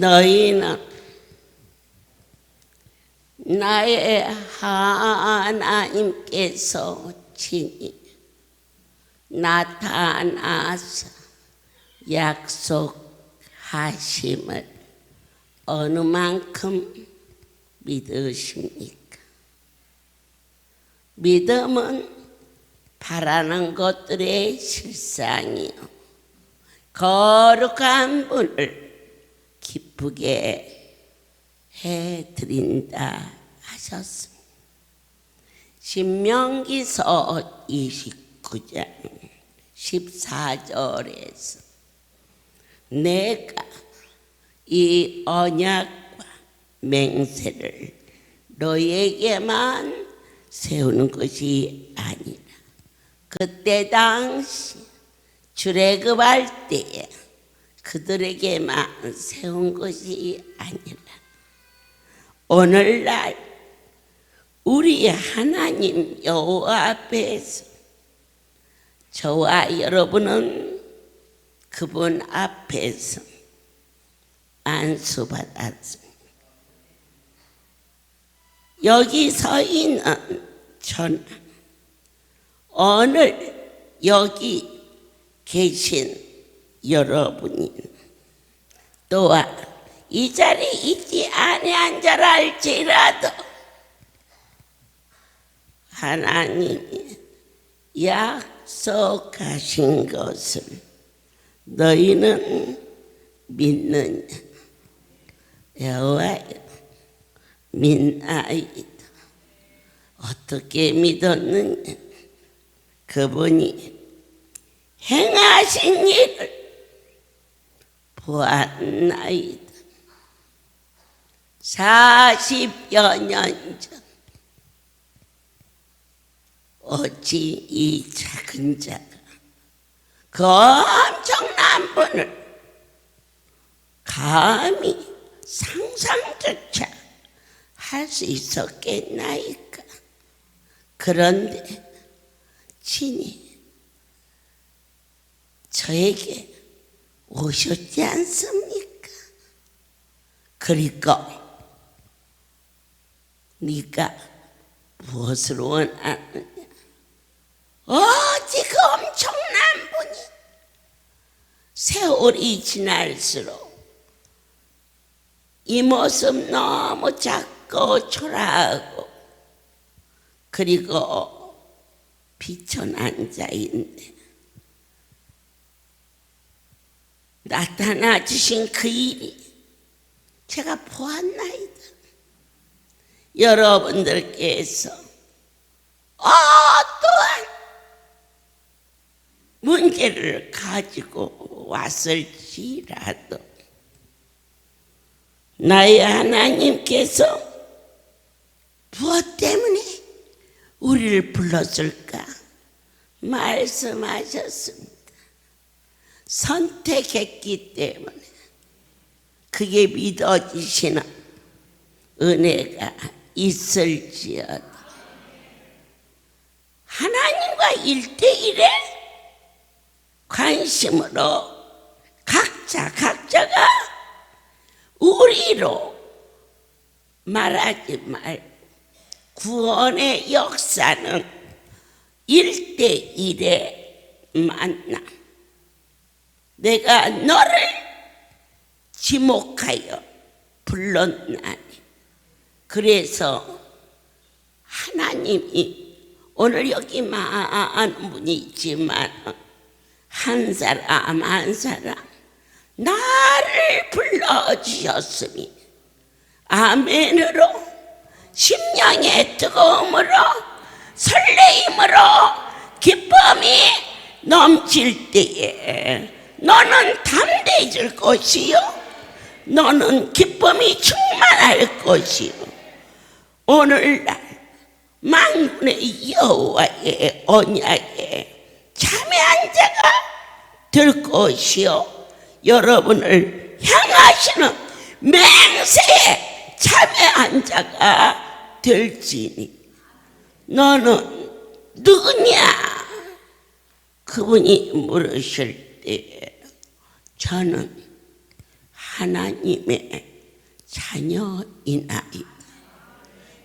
너희는 나의 하나님께서 친히 나타나서 약속하심을 어느 만큼 믿으십니까? 믿음은 바라는 것들의 실상이요 거룩한 분을 기쁘게 해드린다 하셨습니다. 신명기서 29장 14절에서 내가 이 언약과 맹세를 너에게만 세우는 것이 아니라 그때 당시 출애굽할 때에 그들에게만 세운 것이 아니라 오늘날 우리 하나님 여호와 앞에서 저와 여러분은 그분 앞에서 안수받았습니다. 여기 서 있는 저는 오늘 여기 계신 여러분이 또한 이 자리에 있지 아니한 자라 할지라도 하나님이 약속하신 것을 너희는 믿느냐? 여호와여 믿나이다. 어떻게 믿었느냐? 그분이 행하신 일을 보았나이다. 40여 년 전 어찌 이 작은 자가 그 엄청난 분을 감히 상상조차 할 수 있었겠나이까? 그런데 친히 저에게 오셨지 않습니까? 그리고 네가 무엇을 원하느냐? 어찌 그 엄청난 분이 세월이 지날수록 이 모습 너무 작고 초라하고 그리고 비천한 자인데 나타나 주신 그 일이 제가 보았나이다. 여러분들께서 어떠한 문제를 가지고 왔을지라도 나의 하나님께서 무엇 때문에 우리를 불렀을까 말씀하셨습니다. 선택했기 때문에 그게 믿어지시는 은혜가 있을지어다. 하나님과 1대1의 관심으로 각자가 우리로 말하지 말고 구원의 역사는 1대1의 만남. 내가 너를 지목하여 불렀나니. 그래서 하나님이 오늘 여기 많은 분이 있지만 한 사람 한 사람 나를 불러주셨으니 아멘으로 심령의 뜨거움으로 설레임으로 기쁨이 넘칠 때에 너는 담대해질 것이요 너는 기쁨이 충만할 것이요 오늘날 만군의 여호와의 언약에 참여한 자가 될 것이요 여러분을 향하시는 맹세에 참여한 자가 될지니 너는 누구냐? 그분이 물으실 때 저는 하나님의 자녀이나이다.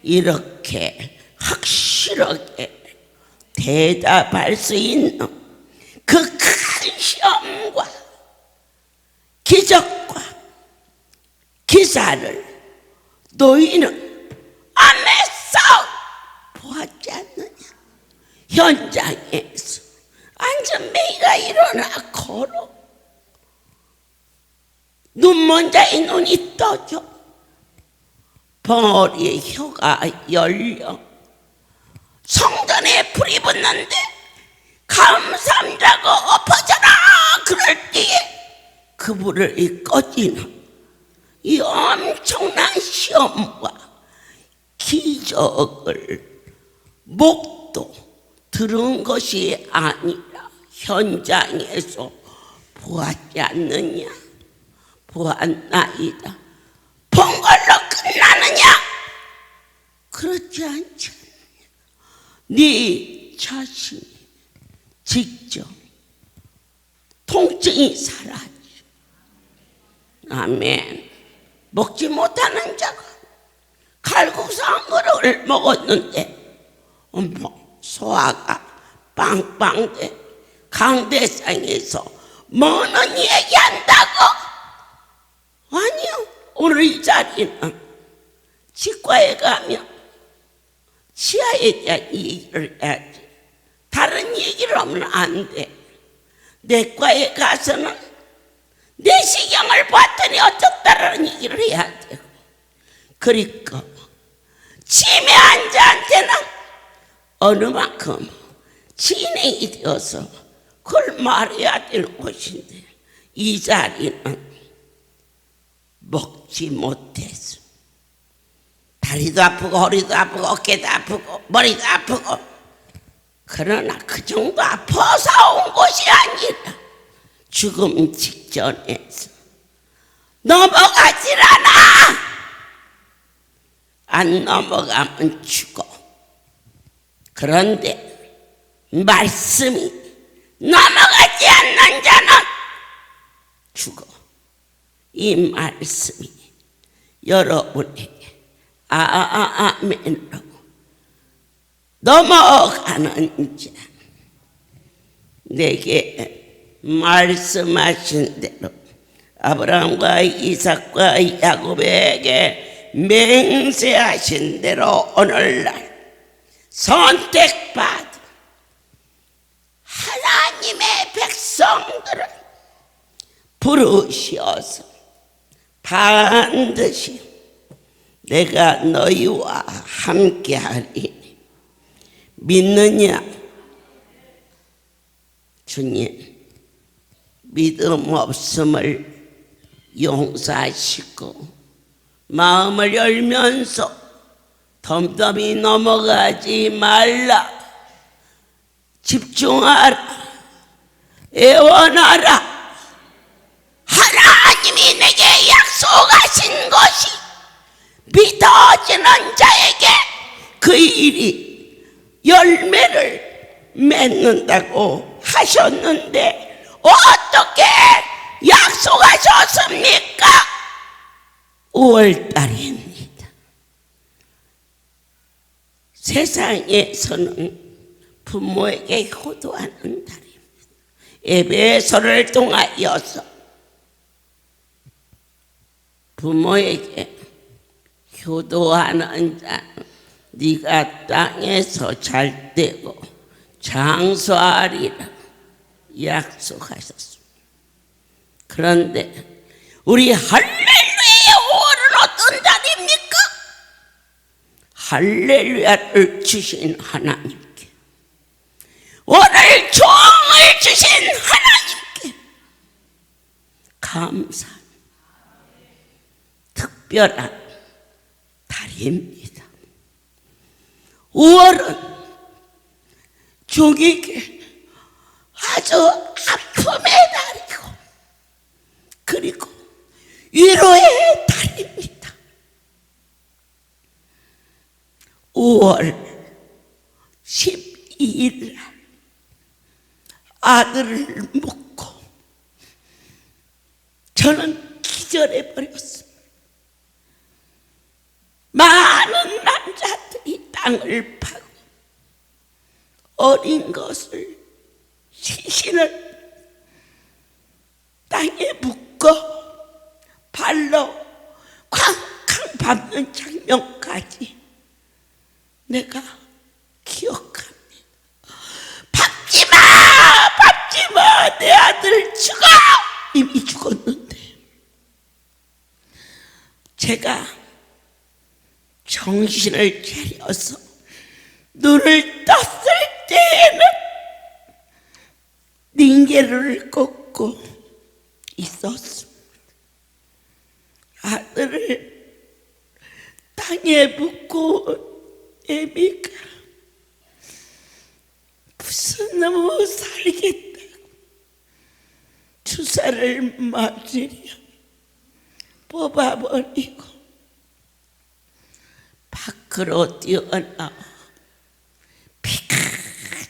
이렇게 확실하게 대답할 수 있는 그 큰 시험과 기적과 기사를 너희는 암에서 보았지 않느냐? 현장에서 앉은 매가 일어나 걸어 눈먼 자의 눈이 떠져 벙어리의 혀가 열려 성전에 불이 붙는데 감사함자고 엎어져라 그럴 때에 그 불을 꺼지는 이 엄청난 시험과 기적을 목도 들은 것이 아니라 현장에서 보았지 않느냐? 보았나이다. 본 걸로 끝나느냐? 그렇지 않지 않느냐? 네 자신이 직접 통증이 사라져. 아멘. 먹지 못하는 자가 칼국수 한 그릇을 먹었는데 소화가 빵빵돼 강대상에서 뭐는 얘기한다고? 아니요. 오늘 이 자리는 치과에 가면 치아에 대한 얘기를 해야지. 다른 얘기를 하면 안 돼. 내과에 가서는 내시경을 봤더니 어떻다라는 얘기를 해야 되고. 그러니까 치매 환자한테는 어느 만큼 진행이 되어서 그걸 말해야 되는 것인데 이 자리는 먹지 못해서 다리도 아프고 허리도 아프고 어깨도 아프고 머리도 아프고 그러나 그 정도 아파서 온 것이 아니라 죽음 직전에서 넘어가질 않아. 안 넘어가면 죽어. 그런데 말씀이 넘어가지 않는 자는 죽어. 이 말씀이 여러분에게 아멘으로 넘어가는 자 내게 말씀하신 대로 아브라함과 이삭과 야곱에게 맹세하신 대로 오늘날 선택받은 하나님의 백성들을 부르시어서 반드시 내가 너희와 함께하리니 믿느냐? 주님 믿음 없음을 용서하시고 마음을 열면서 덤덤히 넘어가지 말라. 집중하라. 애원하라. 하나님이 내게 약속하신 것이 믿어지는 자에게 그 일이 열매를 맺는다고 하셨는데 어떻게 약속하셨습니까? 5월달입니다. 세상에서는 부모에게 효도하는 달입니다. 에베소를 통하여서 부모에게 효도하는 자 네가 땅에서 잘 되고 장수하리라 약속하셨습니다. 그런데 우리 할렐루야의 5월은 어떤 달입니까? 할렐루야를 주신 하나님께, 오늘 종을 주신 하나님께 감사한 특별한 달입니다. 5월은 종에게 아주 아픔의 달이고 그리고 위로의 달입니다. 5월 12일 날 아들을 묻고 저는 기절해 버렸습니다. 많은 남자들이 땅을 파고 어린 것을 시신을 땅에 묶어 발로 쾅쾅 밟는 장면까지 내가 기억합니다. 밟지마! 밟지마! 내 아들 죽어! 이미 죽었는데 제가 정신을 차려서 눈을 떴을 때에는 링게를 꽂고 있었습니다. 아들을 땅에 묻고 애미가 무슨 너무 살겠다고 주사를 맞으려 뽑아버리고 밖으로 뛰어나와 비가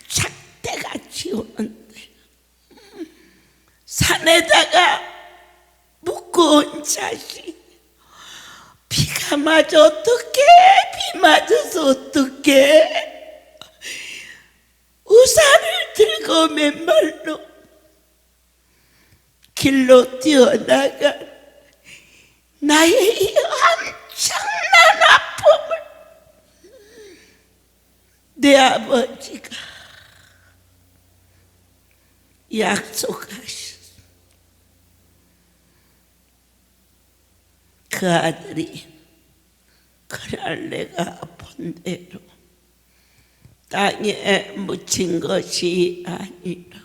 작대같이 오는데 산에다가 묶어온 자식 비가 맞아 어떡해? 비 맞아서 어떡해? 우산을 들고 맨발로 길로 뛰어나간 나의 이 엄청난 아픔을 내 아버지가 약속하셨어. 그 아들이 그날 내가 본 대로 땅에 묻힌 것이 아니라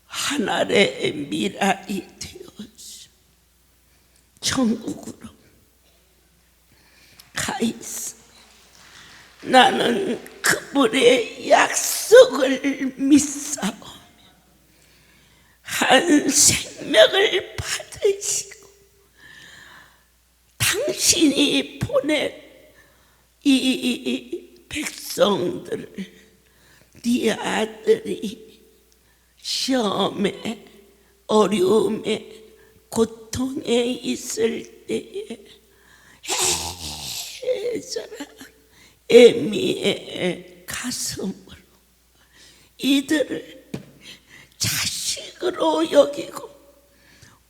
하늘의 미랄이 되어서 천국으로 가 있어. 나는 그분의 약속을 믿사오며 한 생명을 받으시고 당신이 보낸 이 백성들을 네 아들이 시험에 어려움에 고통에 있을 때에 애절한 애미의 가슴으로 이들을 자식으로 여기고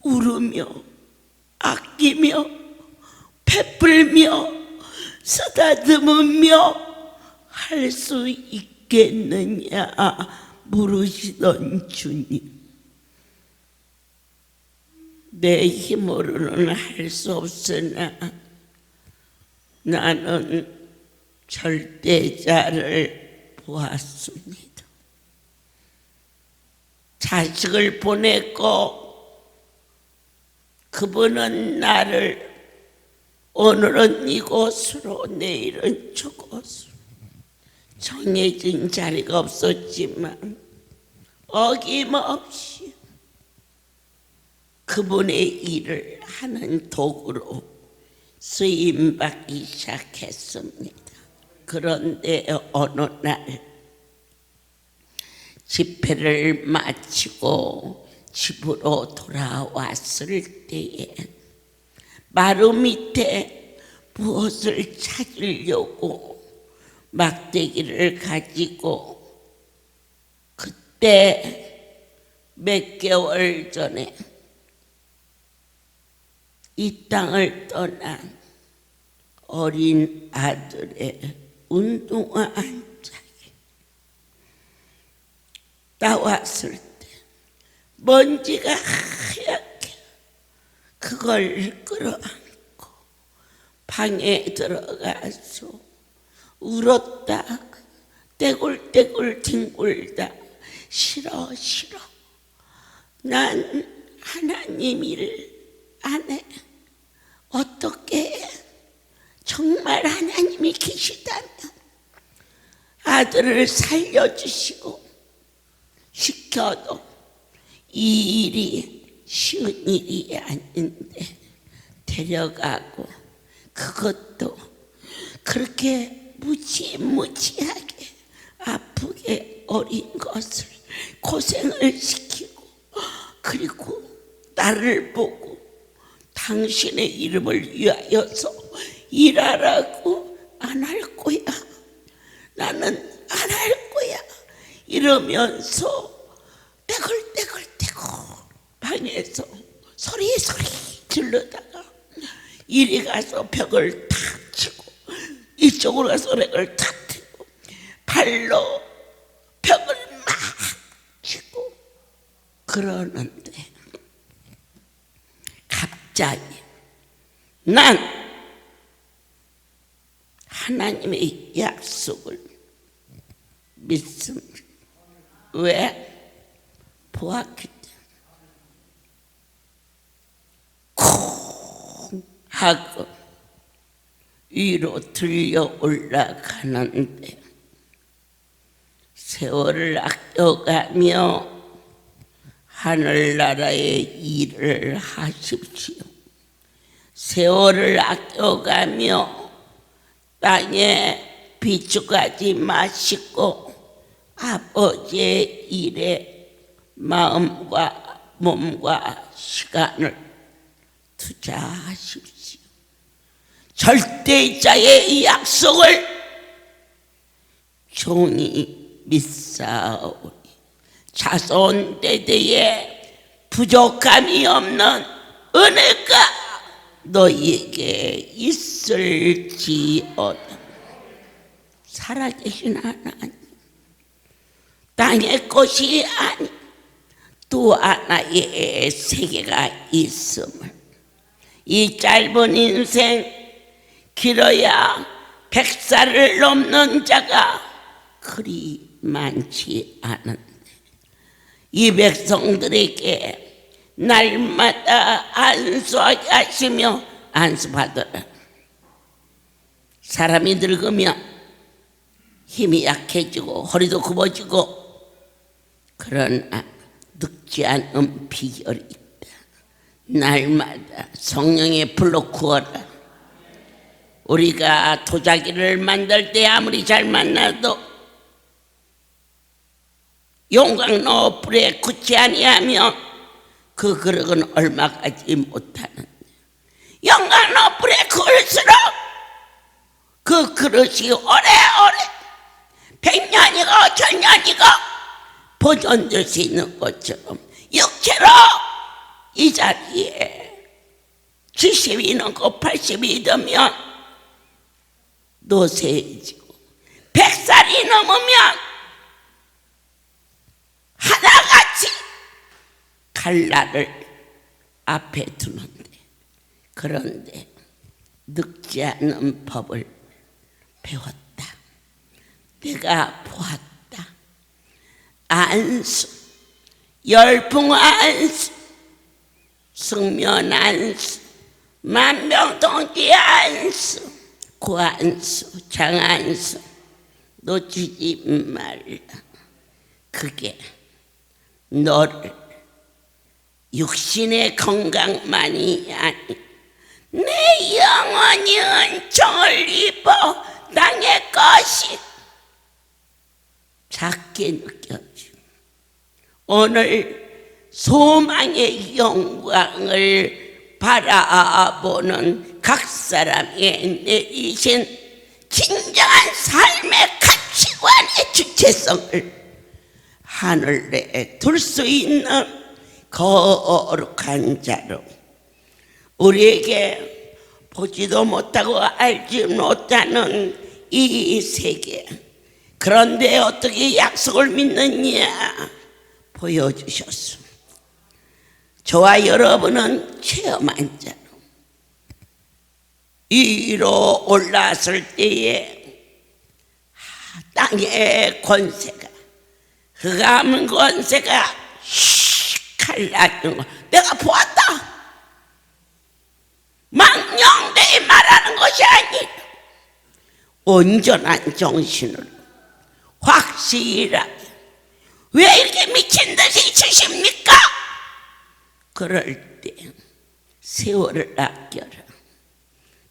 울으며 아끼며 베풀며 쓰다듬으며 할 수 있겠느냐 물으시던 주님, 내 힘으로는 할 수 없으나 나는 절대자를 보았습니다. 자식을 보냈고 그분은 나를 오늘은 이곳으로 내일은 저곳으로 정해진 자리가 없었지만 어김없이 그분의 일을 하는 도구로 쓰임받기 시작했습니다. 그런데 어느 날 집회를 마치고 집으로 돌아왔을 때에 마루 밑에 무엇을 찾으려고 막대기를 가지고 그때 몇 개월 전에 이 땅을 떠난 어린 아들의 운동화 한 짝이 나왔을 때 먼지가 하얗게 그걸 끌어안고 방에 들어가서 울었다. 떼굴떼굴 뒹굴다. 싫어 싫어. 난 하나님 일 안 해. 어떻게 해? 정말 하나님이 계시다면 아들을 살려주시고 시켜도 이 일이 쉬운 일이 아닌데 데려가고 그것도 그렇게 무지무지하게 아프게 어린 것을 고생을 시키고 그리고 나를 보고 당신의 이름을 위하여서 일하라고 안 할 거야. 나는 안 할 거야. 이러면서 떼굴떼굴떼굴 방에서 소리 질러다가 이리 가서 벽을 탁 치고 이쪽으로 가서 벽을 탁 치고 발로 벽을 막 치고 그러는데 갑자기 난 하나님의 약속을 믿습니다. 왜? 보았기 때문에. 콩 하고 위로 들려 올라가는데 세월을 아껴가며 하늘나라의 일을 하십시오. 세월을 아껴가며 땅에 비축하지 마시고 아버지의 일에 마음과 몸과 시간을 투자하십시오. 절대자의 약속을 종이 믿사오니 자손 대대에 부족함이 없는 은혜가 너희에게 있을지어다. 살아계신 하나님, 땅의 것이 아닌 또 하나의 세계가 있음을 이 짧은 인생 길어야 100살을 넘는 자가 그리 많지 않은데 이 백성들에게 날마다 안수하게 하시며 안수받으라. 사람이 늙으면 힘이 약해지고 허리도 굽어지고 그러나 늙지 않은 비결이 있다. 날마다 성령의 불로 구워라. 우리가 도자기를 만들 때 아무리 잘 만나도 용광 넣어 불에 굳지 아니하면 그 그릇은 얼마 가지 못하는데 용광 넣어 불에 구울수록 그 그릇이 오래오래 100년이고 1000년이고 보존될 수 있는 것처럼 육체로 이 자리에 70이 넘고 80이 되면 노쇠해지고 100살이 넘으면 하나같이 칼날을 앞에 두는데 그런데 늙지 않는 법을 배웠다. 내가 보았다. 안수, 열풍 안수, 승면 안수, 만병통치 안수, 구안수, 장안수 놓치지 말라. 그게 너를 육신의 건강만이 아니 내 영혼이 은총을 입어 땅의 것이 작게 느껴지고 오늘 소망의 영광을 바라보는 각 사람에 내리신 진정한 삶의 가치관의 주체성을 하늘에 둘 수 있는 거룩한 자로 우리에게 보지도 못하고 알지 못하는 이 세계, 그런데 어떻게 약속을 믿느냐 보여주셨습니다. 저와 여러분은 체험한 자로 위로 올랐을 때에 땅의 권세가, 흑암 권세가 칼날리는 거 내가 보았다. 망령되이 말하는 것이 아니라 온전한 정신으로 확실하게. 왜 이렇게 미친 듯이 치십니까? 그럴 때 세월을 아껴라.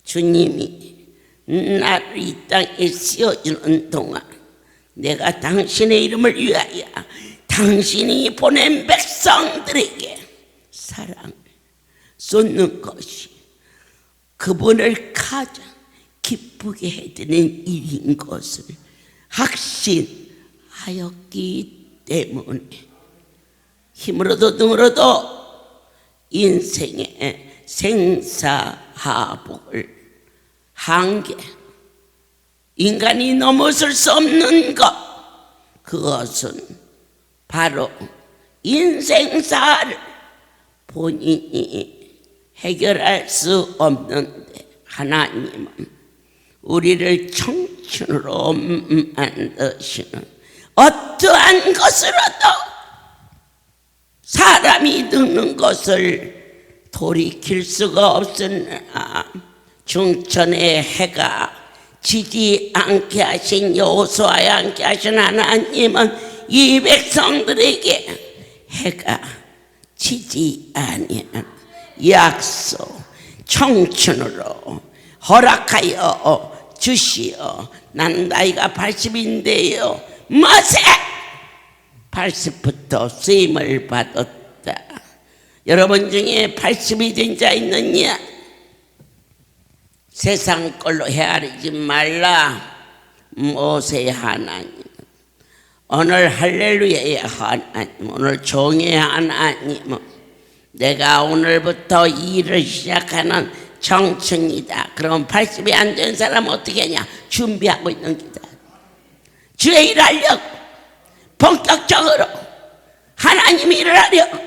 주님이 나를 이 땅에 씌워주는 동안 내가 당신의 이름을 위하여 당신이 보낸 백성들에게 사랑을 쏟는 것이 그분을 가장 기쁘게 해드리는 일인 것을 확신하였기 때문에 힘으로도 능으로도 인생의 생사하복을 한계, 인간이 넘어설 수 없는 것, 그것은 바로 인생사를 본인이 해결할 수 없는데 하나님은 우리를 청춘으로 만드시는 어떠한 것으로도 사람이 늙는 것을 돌이킬 수가 없으나 중천의 해가 지지 않게 하신 여호수아에 않게 하신 하나님은 이 백성들에게 해가 지지 아니한 약속 청춘으로 허락하여 주시어. 나는 나이가 80인데요 뭐세 80부터 쓰임을 받았다. 여러분 중에 80이 된 자 있느냐? 세상 걸로 헤아리지 말라. 모세의 하나님, 오늘 할렐루야의 하나님, 오늘 종의 하나님은 내가 오늘부터 일을 시작하는 청춘이다. 그럼 80이 안 된 사람은 어떻게 하냐? 준비하고 있는 기다. 주의 일을 하려고 본격적으로 하나님이 일을 하려고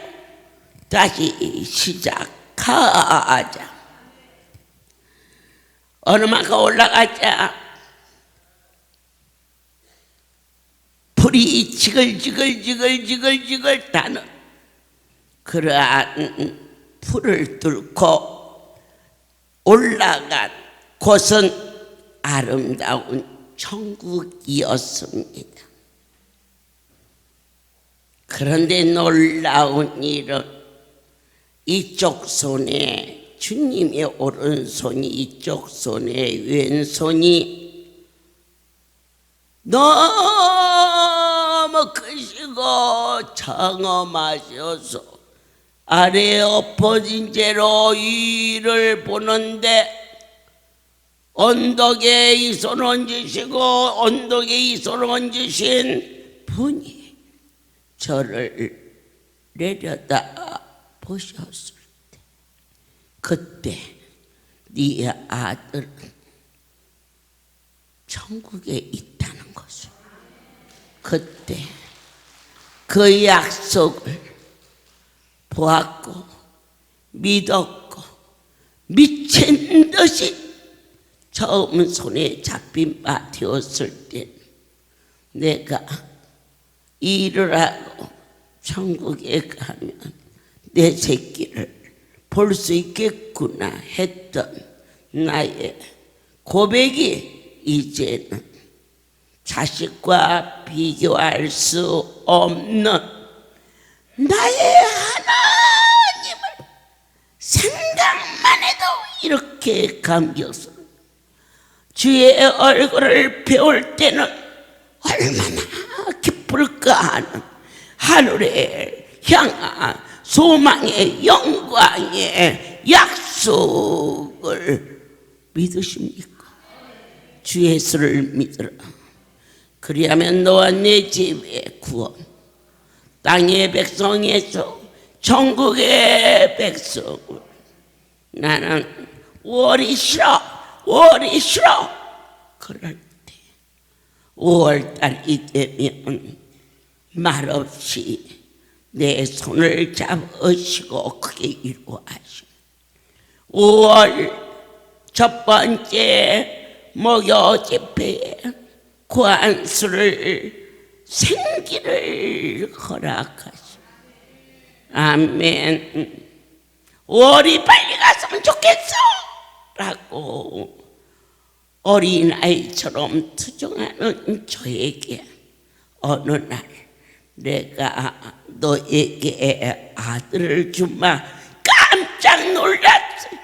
다시 시작하자. 어느 만큼 올라가자 불이 지글지글 타는 그러한 불을 뚫고 올라간 곳은 아름다운 천국이었습니다. 그런데 놀라운 일은 이쪽 손에 주님의 오른손이, 이쪽 손에 왼손이 너무 크시고 장엄하셔서 아래에 엎어진 채로 위를 보는데 언덕에 이 손을 얹으시고 언덕에 이 손을 얹으신 분이 저를 내려다 보셨을 때, 그때 네 아들은 천국에 있다는 것을, 그때 그 약속을 보았고 믿었고 미친 듯이 처음 손에 잡힌 바 되었을 때 내가 일을 하고 천국에 가면 내 새끼를 볼 수 있겠구나 했던 나의 고백이 이제는 자식과 비교할 수 없는 나의 하나님을 생각만 해도 이렇게 감격스러워. 주의 얼굴을 배울 때는 얼마나 기쁠까 하는 하늘에 향한 소망의 영광의 약속을 믿으십니까? 주 예수를 믿으라. 그리하면 너와 내 집에 구원, 땅의 백성에서 전국의 백성을 나는 5월이 싫어, 5월이 싫어. 그럴 때 5월달이 되면 말없이 내 손을 잡으시고 크게 이루하시고 5월 첫 번째 목요 집회에 구안수를 생기를 허락하시고 아멘. 5월이 빨리 갔으면 좋겠어 라고 어린아이처럼 투정하는 저에게 어느 날 내가 너에게 아들을 주마 깜짝 놀랐어요.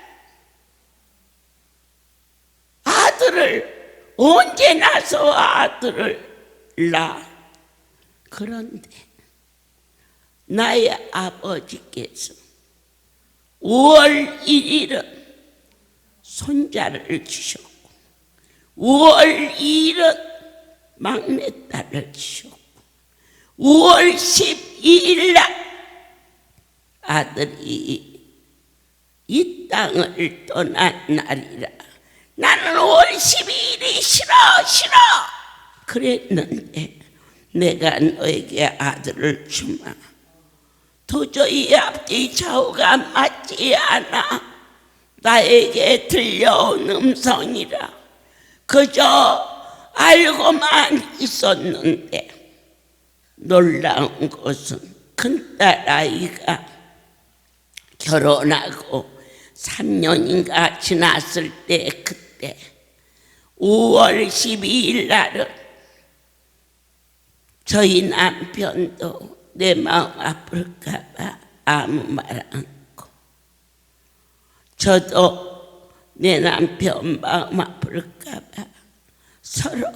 아들을 언제 나서 아들을 낳아. 그런데 나의 아버지께서 5월 1일은 손자를 주셨고 5월 2일은 막내딸을 주셨고 5월 12일 날 아들이 이 땅을 떠난 날이라 나는 5월 12일이 싫어 그랬는데 내가 너에게 아들을 주마. 도저히 앞뒤 좌우가 맞지 않아. 나에게 들려온 음성이라 그저 알고만 있었는데 놀라운 것은 큰딸아이가 결혼하고 3년인가 지났을 때 그때 5월 12일 날은 저희 남편도 내 마음 아플까봐 아무 말 않고 저도 내 남편 마음 아플까봐 서로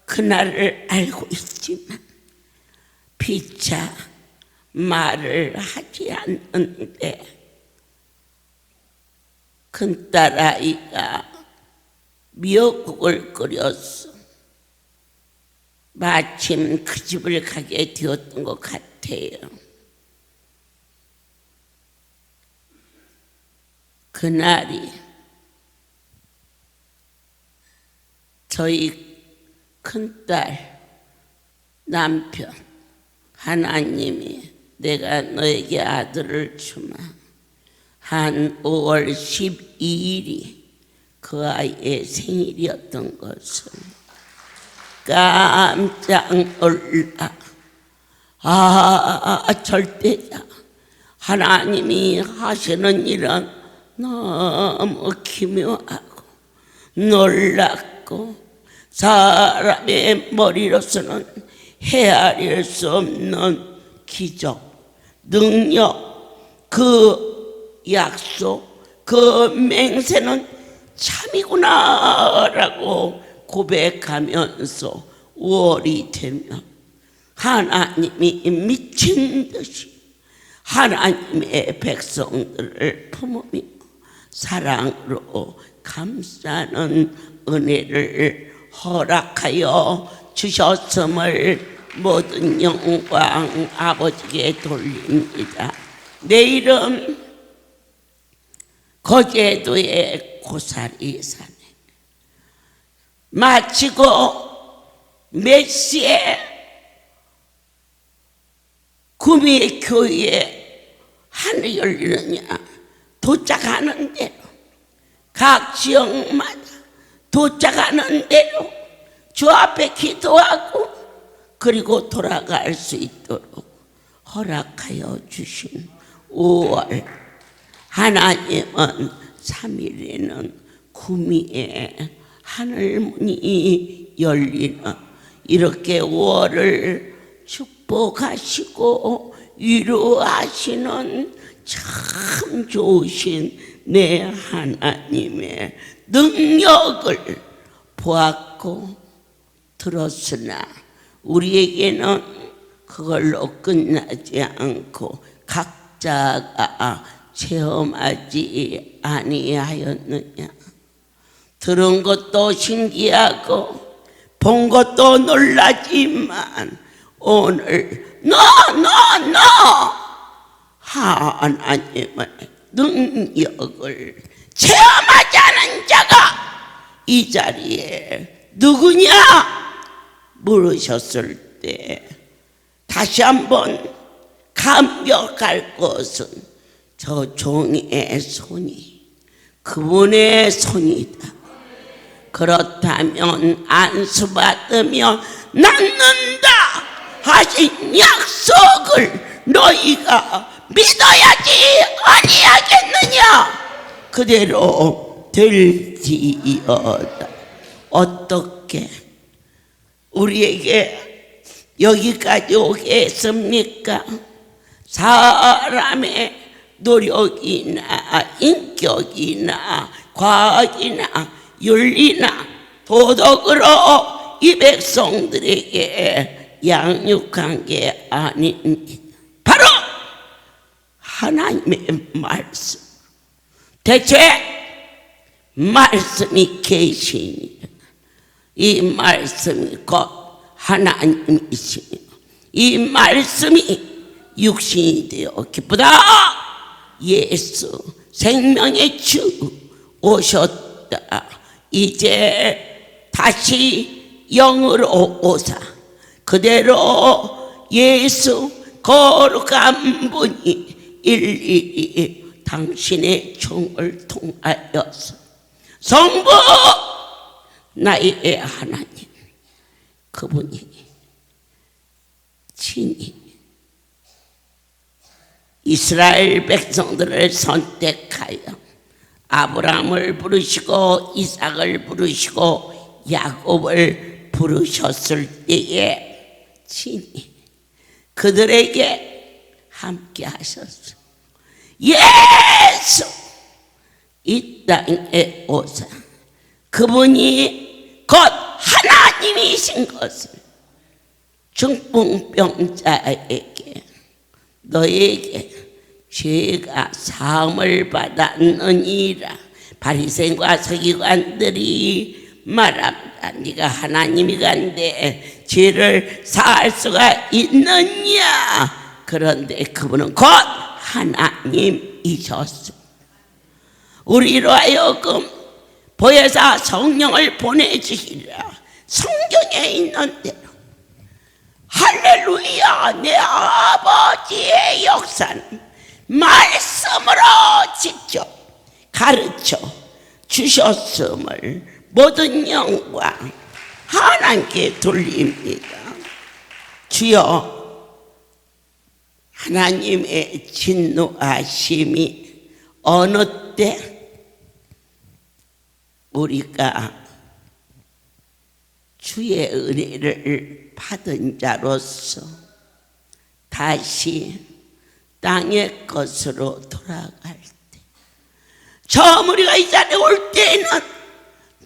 그날을 알고 있지만 피차 말을 하지 않는데 큰딸아이가 미역국을 끓였어. 마침 그 집을 가게 되었던 것 같아요. 그날이 저희 큰딸 남편 하나님이 내가 너에게 아들을 주마 한 5월 12일이 그 아이의 생일이었던 것을 깜짝 놀라. 절대자 하나님이 하시는 일은 너무 기묘하고 놀랍고 사람의 머리로서는 헤아릴 수 없는 기적, 능력, 그 약속, 그 맹세는 참이구나라고 고백하면서 5월이 되면 하나님이 미친 듯이 하나님의 백성들을 품으며 사랑으로 감싸는 은혜를 허락하여 주셨음을 모든 영광 아버지께 돌립니다. 내일은 거제도의 고사리 산에 마치고 몇 시에 구미교회에 하늘이 열리느냐 도착하는 대로 각 지역마다 도착하는 대로 주 앞에 기도하고 그리고 돌아갈 수 있도록 허락하여 주신 5월 하나님은 3일에는 구미에 하늘문이 열리는 이렇게 5월을 축복하시고 위로하시는 참 좋으신 내 하나님의 능력을 보았고 들었으나 우리에게는 그걸로 끝나지 않고 각자가 체험하지 아니하였느냐. 들은 것도 신기하고 본 것도 놀라지만 오늘 너 하나님의 능력을 체험하지 않은 자가 이 자리에 누구냐 물으셨을 때 다시 한번 감격할 것은 저 종의 손이 그분의 손이다. 그렇다면 안수받으며 낫는다 하신 약속을 너희가 믿어야지 아니하겠느냐. 그대로 될지어다. 어떻게 우리에게 여기까지 오게 했습니까? 사람의 노력이나 인격이나 과학이나 윤리나 도덕으로 이 백성들에게 양육한 게 아닙니다. 바로 하나님의 말씀. 대체 말씀이 계시니 이 말씀이 곧 하나님이시니 이 말씀이 육신이 되어 기쁘다. 예수 생명의 주 오셨다. 이제 다시 영으로 오사 그대로 예수 거룩한 분이 일일이 당신의 종을 통하여서 성부 나의 하나님 그분이 친히 이스라엘 백성들을 선택하여 아브라함을 부르시고 이삭을 부르시고 야곱을 부르셨을 때에 친히 그들에게 함께 하셨어. 예수 이 땅에 오사 그분이 곧 하나님이신 것을 중풍병자에게 너에게 죄가 사함을 받았느니라. 바리새인과 서기관들이 말합니다. 네가 하나님이 간데 죄를 사할 수가 있느냐. 그런데 그분은 곧 하나님이셨습니다. 우리로 하여금 보혜사 성령을 보내주시리라. 성경에 있는 대로 할렐루야. 내 아버지의 역사는 말씀으로 직접 가르쳐 주셨음을 모든 영광 하나님께 돌립니다. 주여, 하나님의 진노하심이 어느 때 우리가 주의 은혜를 받은 자로서 다시 땅의 것으로 돌아갈 때, 처음 우리가 이 자리에 올 때는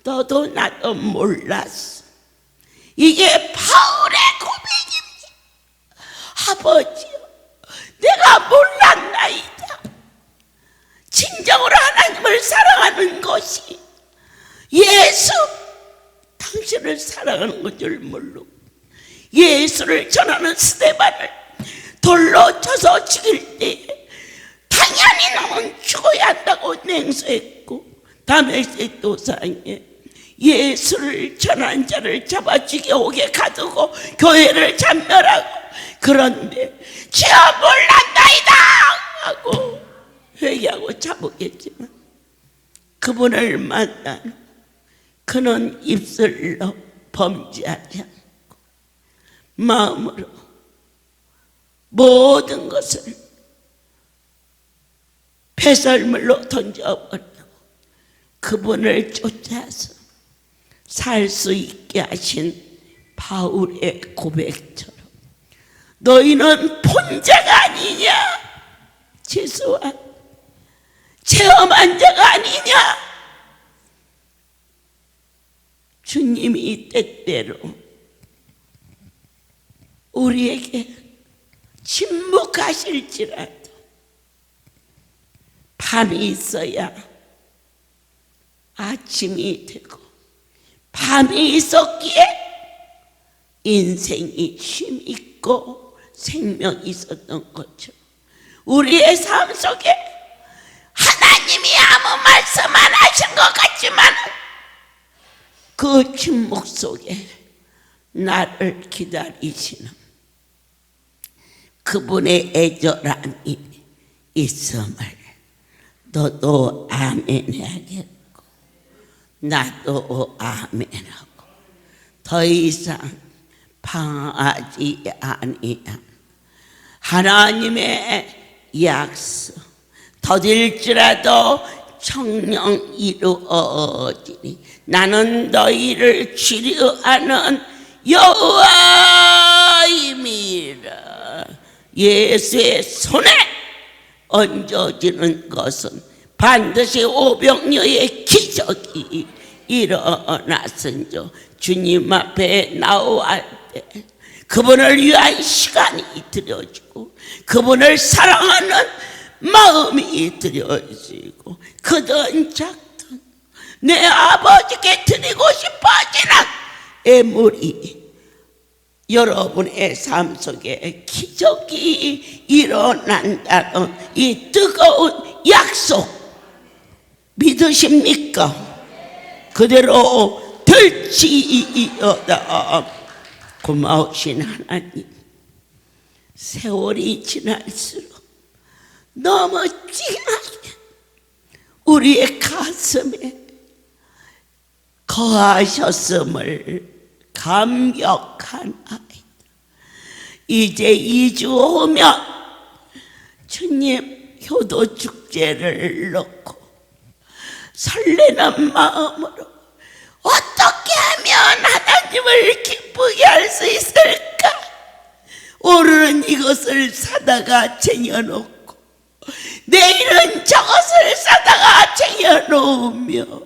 너도 나도 몰랐어. 이게 바울의 고백입니다. 아버지요, 내가 몰랐나이다. 진정으로 하나님을 사랑하는 것이 예수 당신을 사랑하는 것 줄 모르고 예수를 전하는 스데반을 돌로 쳐서 죽일 때 당연히 너는 죽어야 한다고 맹세했고 다메섹 도상에 예수를 전한 자를 잡아 죽여오게 가두고 교회를 참멸하고, 그런데 주여 몰랐나이다 하고 회개하고 잡았겠지만 그분을 만난 그는 입술로 범죄하지 않고 마음으로 모든 것을 배설물로 던져버리고 그분을 쫓아서 살 수 있게 하신 바울의 고백처럼 너희는 본자가 아니냐, 최소한 체험한 자가 아니냐. 주님이 때때로 우리에게 침묵하실지라도 밤이 있어야 아침이 되고 밤이 있었기에 인생이 쉼 있고 있고 생명이 있었던 것처럼 우리의 삶 속에 하나님이 아무 말씀 안 하신 것 같지만 그 침묵 속에 나를 기다리시는 그분의 애절함이 있음을 너도 아멘해야겠고 나도 아멘하고 더 이상 방황하지 아니한 하나님의 약속 더딜지라도 청령 이루어지니 나는 너희를 치료하는 여호와임이라. 예수의 손에 얹어지는 것은 반드시 오병이어의 기적이 일어났은저 주님 앞에 나올 때 그분을 위한 시간이 드려지고 그분을 사랑하는 마음이 드려지고 크든 작든 내 아버지께 드리고 싶어지는 애물이 여러분의 삶 속에 기적이 일어난다는 이 뜨거운 약속 믿으십니까? 그대로 될지어다. 고마우신 하나님, 세월이 지날수록 너무 찡하게 우리의 가슴에 거하셨음을 감격하나이다. 이제 2주 후면 주님 효도 축제를 놓고 설레는 마음으로 어떻게 하면 하나님을 기쁘게 할 수 있을까? 오늘은 이것을 사다가 쟁여놓고 내일은 저것을 사다가 쟁여놓으며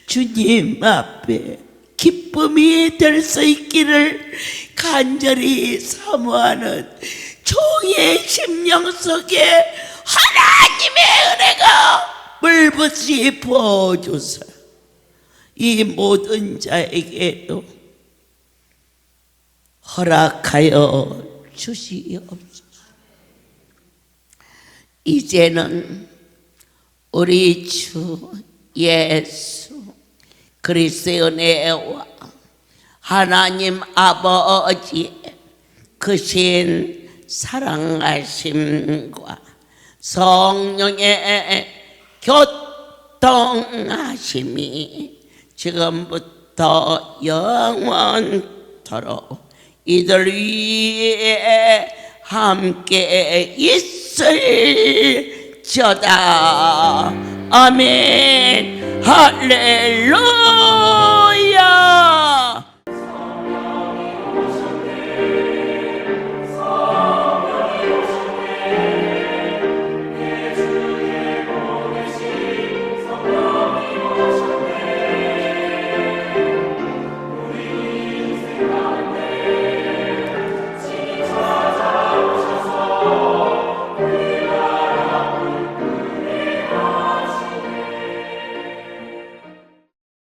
주님 앞에 기쁨이 될 수 있기를 간절히 사모하는 종의 심령 속에 하나님의 은혜가 물붓이 부어주사 이 모든 자에게도 허락하여 주시옵소서. 이제는 우리 주 예수 그리스도의 은혜와 하나님 아버지의 크신 사랑하심과 성령의 교통하심이 지금부터 영원토록 이들 위에 함께 있을지어다. 아멘. 할렐루야.